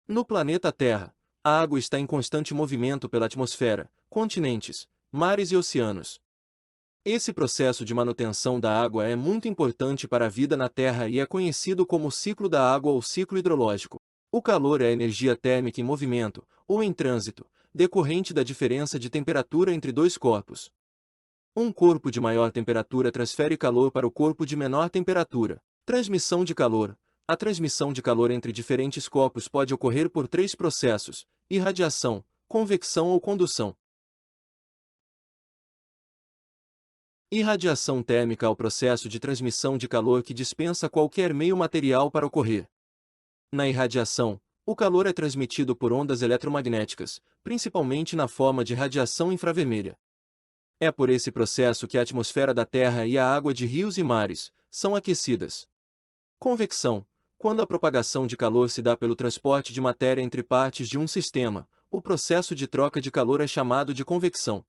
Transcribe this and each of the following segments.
No planeta Terra, a água está em constante movimento pela atmosfera, continentes, mares e oceanos. Esse processo de manutenção da água é muito importante para a vida na Terra e é conhecido como ciclo da água ou ciclo hidrológico. O calor é a energia térmica em movimento, ou em trânsito, decorrente da diferença de temperatura entre dois corpos. Um corpo de maior temperatura transfere calor para o corpo de menor temperatura. Transmissão de calor. A transmissão de calor entre diferentes corpos pode ocorrer por três processos: irradiação, convecção ou condução. Irradiação térmica é o processo de transmissão de calor que dispensa qualquer meio material para ocorrer. Na irradiação, o calor é transmitido por ondas eletromagnéticas, principalmente na forma de radiação infravermelha. É por esse processo que a atmosfera da Terra e a água de rios e mares são aquecidas. Convecção. Quando a propagação de calor se dá pelo transporte de matéria entre partes de um sistema, o processo de troca de calor é chamado de convecção.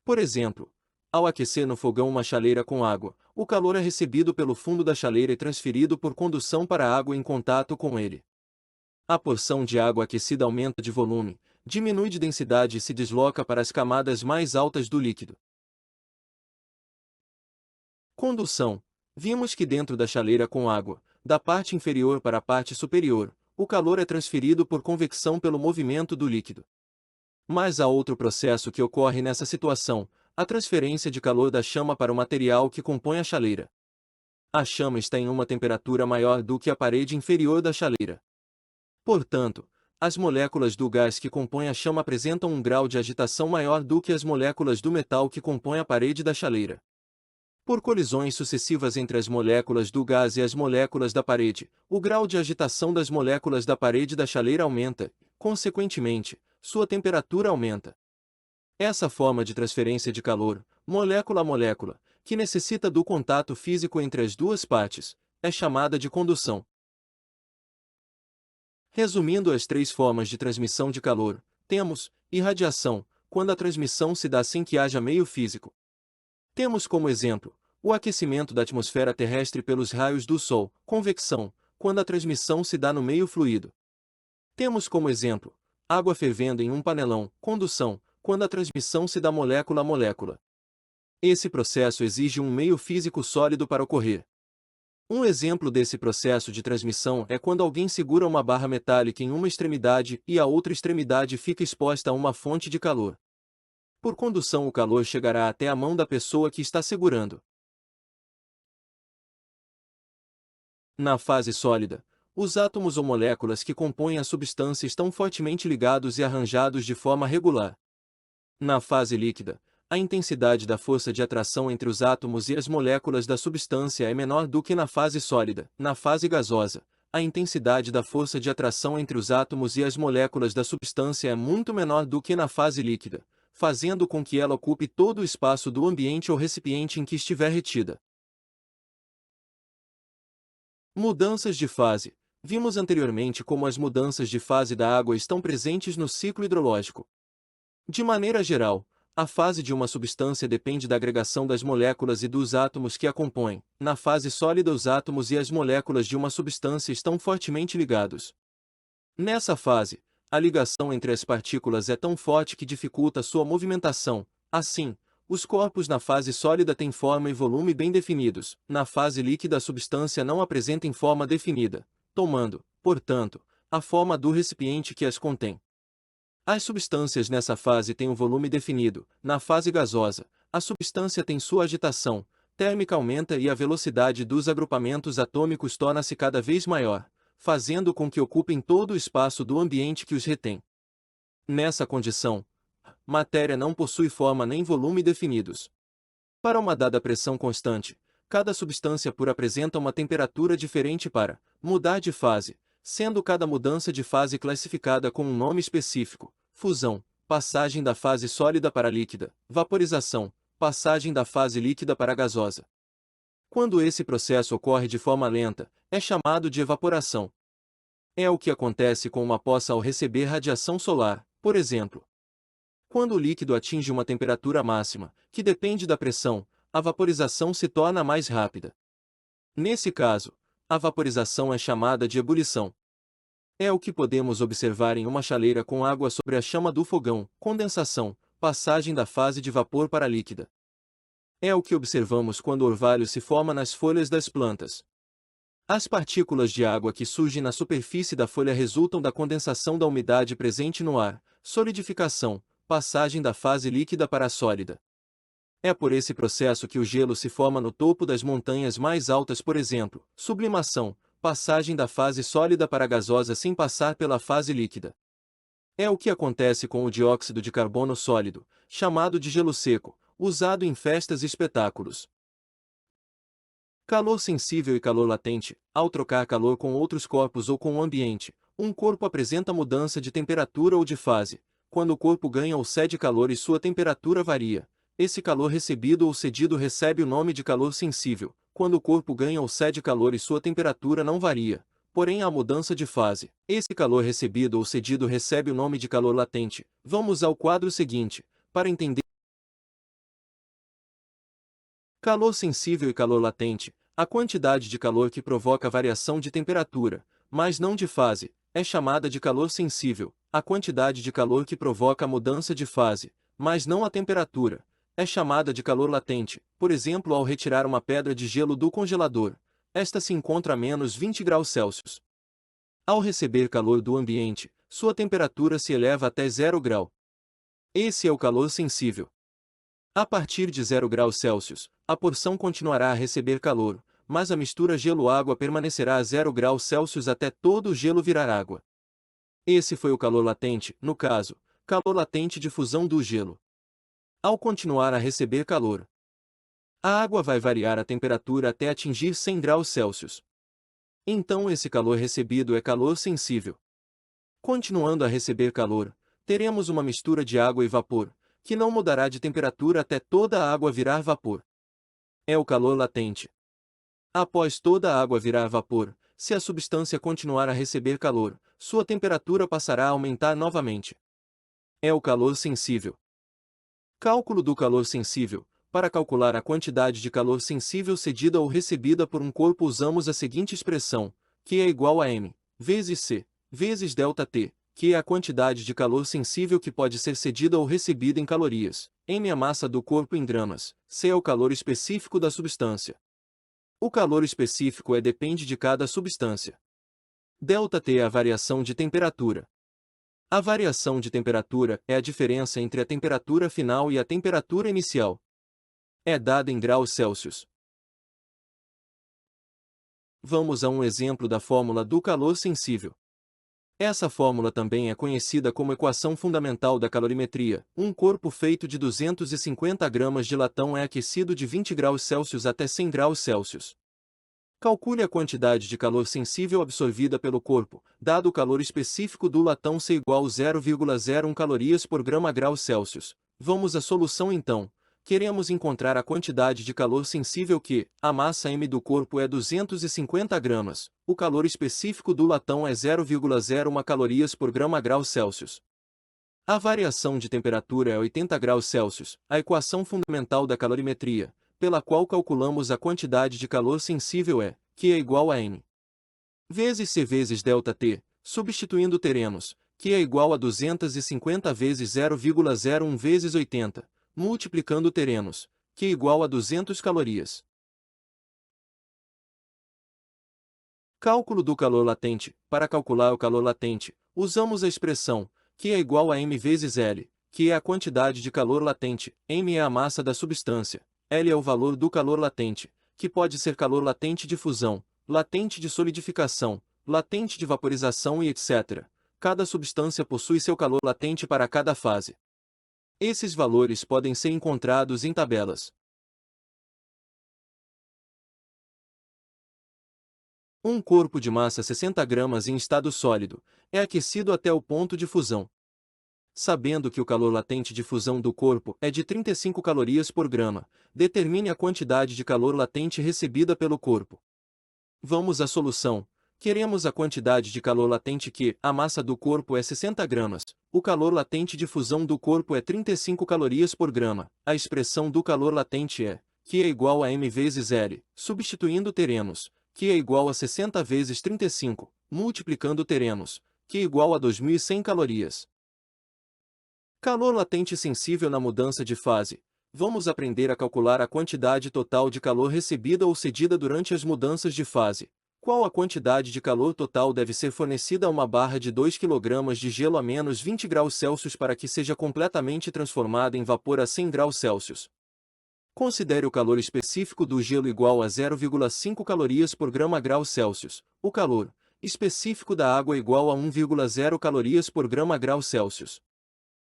Por exemplo, ao aquecer no fogão uma chaleira com água, o calor é recebido pelo fundo da chaleira e transferido por condução para a água em contato com ele. A porção de água aquecida aumenta de volume, diminui de densidade e se desloca para as camadas mais altas do líquido. Condução. Vimos que dentro da chaleira com água, da parte inferior para a parte superior, o calor é transferido por convecção pelo movimento do líquido. Mas há outro processo que ocorre nessa situação, a transferência de calor da chama para o material que compõe a chaleira. A chama está em uma temperatura maior do que a parede inferior da chaleira. Portanto, as moléculas do gás que compõem a chama apresentam um grau de agitação maior do que as moléculas do metal que compõem a parede da chaleira. Por colisões sucessivas entre as moléculas do gás e as moléculas da parede, o grau de agitação das moléculas da parede da chaleira aumenta, consequentemente, sua temperatura aumenta. Essa forma de transferência de calor, molécula a molécula, que necessita do contato físico entre as duas partes, é chamada de condução. Resumindo as três formas de transmissão de calor, temos irradiação, quando a transmissão se dá sem que haja meio físico. Temos como exemplo o aquecimento da atmosfera terrestre pelos raios do Sol, convecção, quando a transmissão se dá no meio fluido. Temos como exemplo água fervendo em um panelão, condução, quando a transmissão se dá molécula a molécula. Esse processo exige um meio físico sólido para ocorrer. Um exemplo desse processo de transmissão é quando alguém segura uma barra metálica em uma extremidade e a outra extremidade fica exposta a uma fonte de calor. Por condução, o calor chegará até a mão da pessoa que está segurando. Na fase sólida, os átomos ou moléculas que compõem a substância estão fortemente ligados e arranjados de forma regular. Na fase líquida, a intensidade da força de atração entre os átomos e as moléculas da substância é menor do que na fase sólida. Na fase gasosa, a intensidade da força de atração entre os átomos e as moléculas da substância é muito menor do que na fase líquida, fazendo com que ela ocupe todo o espaço do ambiente ou recipiente em que estiver retida. Mudanças de fase. Vimos anteriormente como as mudanças de fase da água estão presentes no ciclo hidrológico. De maneira geral, a fase de uma substância depende da agregação das moléculas e dos átomos que a compõem. Na fase sólida, os átomos e as moléculas de uma substância estão fortemente ligados. Nessa fase, a ligação entre as partículas é tão forte que dificulta sua movimentação. Assim, os corpos na fase sólida têm forma e volume bem definidos. Na fase líquida, a substância não apresenta forma definida, tomando, portanto, a forma do recipiente que as contém. As substâncias nessa fase têm um volume definido. Na fase gasosa, a substância tem sua agitação térmica aumenta e a velocidade dos agrupamentos atômicos torna-se cada vez maior, fazendo com que ocupem todo o espaço do ambiente que os retém. Nessa condição, matéria não possui forma nem volume definidos. Para uma dada pressão constante, cada substância pura apresenta uma temperatura diferente para mudar de fase, sendo cada mudança de fase classificada com um nome específico: fusão, passagem da fase sólida para líquida; vaporização, passagem da fase líquida para gasosa. Quando esse processo ocorre de forma lenta, é chamado de evaporação. É o que acontece com uma poça ao receber radiação solar, por exemplo. Quando o líquido atinge uma temperatura máxima, que depende da pressão, a vaporização se torna mais rápida. Nesse caso, a vaporização é chamada de ebulição. É o que podemos observar em uma chaleira com água sobre a chama do fogão, condensação, passagem da fase de vapor para líquida. É o que observamos quando o orvalho se forma nas folhas das plantas. As partículas de água que surgem na superfície da folha resultam da condensação da umidade presente no ar, solidificação, passagem da fase líquida para a sólida. É por esse processo que o gelo se forma no topo das montanhas mais altas, por exemplo, sublimação, passagem da fase sólida para a gasosa sem passar pela fase líquida. É o que acontece com o dióxido de carbono sólido, chamado de gelo seco, usado em festas e espetáculos. Calor sensível e calor latente. Ao trocar calor com outros corpos ou com o ambiente, um corpo apresenta mudança de temperatura ou de fase. Quando o corpo ganha ou cede calor e sua temperatura varia, esse calor recebido ou cedido recebe o nome de calor sensível. Quando o corpo ganha ou cede calor e sua temperatura não varia, porém há mudança de fase, esse calor recebido ou cedido recebe o nome de calor latente. Vamos ao quadro seguinte, para entender calor sensível e calor latente. A quantidade de calor que provoca variação de temperatura, mas não de fase, é chamada de calor sensível. A quantidade de calor que provoca a mudança de fase, mas não a temperatura, é chamada de calor latente. Por exemplo, ao retirar uma pedra de gelo do congelador, esta se encontra a menos 20 graus Celsius. Ao receber calor do ambiente, sua temperatura se eleva até 0 grau. Esse é o calor sensível. A partir de 0 graus Celsius, a porção continuará a receber calor, mas a mistura gelo-água permanecerá a 0 graus Celsius até todo o gelo virar água. Esse foi o calor latente, no caso, calor latente de fusão do gelo. Ao continuar a receber calor, a água vai variar a temperatura até atingir 100 graus Celsius. Então esse calor recebido é calor sensível. Continuando a receber calor, teremos uma mistura de água e vapor, que não mudará de temperatura até toda a água virar vapor. É o calor latente. Após toda a água virar vapor, se a substância continuar a receber calor, sua temperatura passará a aumentar novamente. É o calor sensível. Cálculo do calor sensível. Para calcular a quantidade de calor sensível cedida ou recebida por um corpo usamos a seguinte expressão, que é igual a m, vezes c, vezes ΔT, que é a quantidade de calor sensível que pode ser cedida ou recebida em calorias, m é a massa do corpo em gramas, c é o calor específico da substância. O calor específico depende de cada substância. ΔT é a variação de temperatura. A variação de temperatura é a diferença entre a temperatura final e a temperatura inicial. É dada em graus Celsius. Vamos a um exemplo da fórmula do calor sensível. Essa fórmula também é conhecida como equação fundamental da calorimetria. Um corpo feito de 250 gramas de latão é aquecido de 20 graus Celsius até 100 graus Celsius. Calcule a quantidade de calor sensível absorvida pelo corpo, dado o calor específico do latão ser igual a 0,01 calorias por grama graus Celsius. Vamos à solução então. Queremos encontrar a quantidade de calor sensível que, a massa m do corpo é 250 gramas, o calor específico do latão é 0,01 calorias por grama graus Celsius. A variação de temperatura é 80 graus Celsius, a equação fundamental da calorimetria, pela qual calculamos a quantidade de calor sensível que é igual a m vezes c vezes ΔT, substituindo teremos, que é igual a 250 vezes 0,01 vezes 80, multiplicando teremos, que é igual a 200 calorias. Cálculo do calor latente. Para calcular o calor latente, usamos a expressão, que é igual a m vezes L, que é a quantidade de calor latente, m é a massa da substância, L é o valor do calor latente, que pode ser calor latente de fusão, latente de solidificação, latente de vaporização e etc. Cada substância possui seu calor latente para cada fase. Esses valores podem ser encontrados em tabelas. Um corpo de massa 60 gramas em estado sólido é aquecido até o ponto de fusão. Sabendo que o calor latente de fusão do corpo é de 35 calorias por grama, determine a quantidade de calor latente recebida pelo corpo. Vamos à solução. Queremos a quantidade de calor latente que, a massa do corpo é 60 gramas, o calor latente de fusão do corpo é 35 calorias por grama. A expressão do calor latente que é igual a m vezes L, substituindo teremos, que é igual a 60 vezes 35, multiplicando teremos, que é igual a 2.100 calorias. Calor latente sensível na mudança de fase. Vamos aprender a calcular a quantidade total de calor recebida ou cedida durante as mudanças de fase. Qual a quantidade de calor total deve ser fornecida a uma barra de 2 kg de gelo a menos 20 graus Celsius para que seja completamente transformada em vapor a 100 graus Celsius? Considere o calor específico do gelo igual a 0,5 calorias por grau Celsius. O calor específico da água igual a 1,0 calorias por grau Celsius.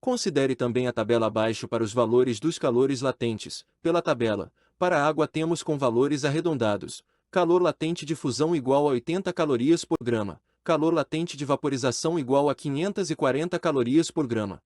Considere também a tabela abaixo para os valores dos calores latentes. Pela tabela, para a água temos com valores arredondados. Calor latente de fusão igual a 80 calorias por grama. Calor latente de vaporização igual a 540 calorias por grama.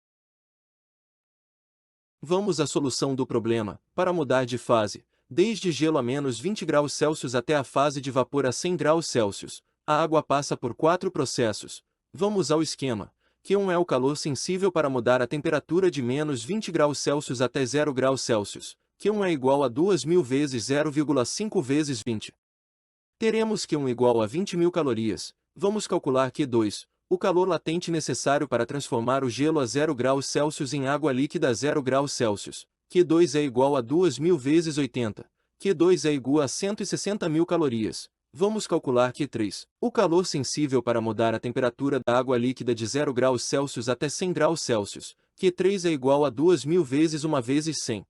Vamos à solução do problema. Para mudar de fase, desde gelo a menos 20 graus Celsius até a fase de vapor a 100 graus Celsius, a água passa por 4 processos. Vamos ao esquema. Q1 é o calor sensível para mudar a temperatura de menos 20 graus Celsius até 0 graus Celsius. Q1 é igual a 2.000 vezes 0,5 vezes 20. Teremos Q1 igual a 20.000 calorias. Vamos calcular Q2, o calor latente necessário para transformar o gelo a 0 graus Celsius em água líquida a 0 graus Celsius. Q2 é igual a 2.000 vezes 80. Q2 é igual a 160.000 calorias. Vamos calcular Q3, o calor sensível para mudar a temperatura da água líquida de 0 graus Celsius até 100 graus Celsius. Q3 é igual a 2.000 vezes 1 vezes 100.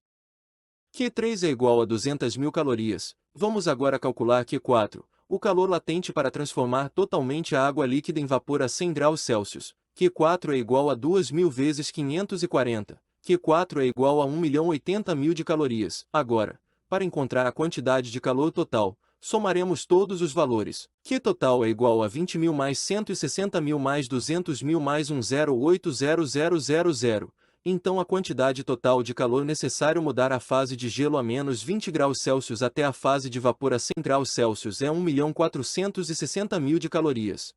Q3 é igual a 200.000 calorias. Vamos agora calcular Q4, o calor latente para transformar totalmente a água líquida em vapor a 100 graus Celsius. Q4 é igual a 2.000 vezes 540. Q4 é igual a 1.080.000 de calorias. Agora, para encontrar a quantidade de calor total, somaremos todos os valores. Q total é igual a 20.000 mais 160.000 mais 200.000 mais 1080000. Então a quantidade total de calor necessário mudar a fase de gelo a menos 20 graus Celsius até a fase de vapor a 100 graus Celsius é 1.460.000 de calorias.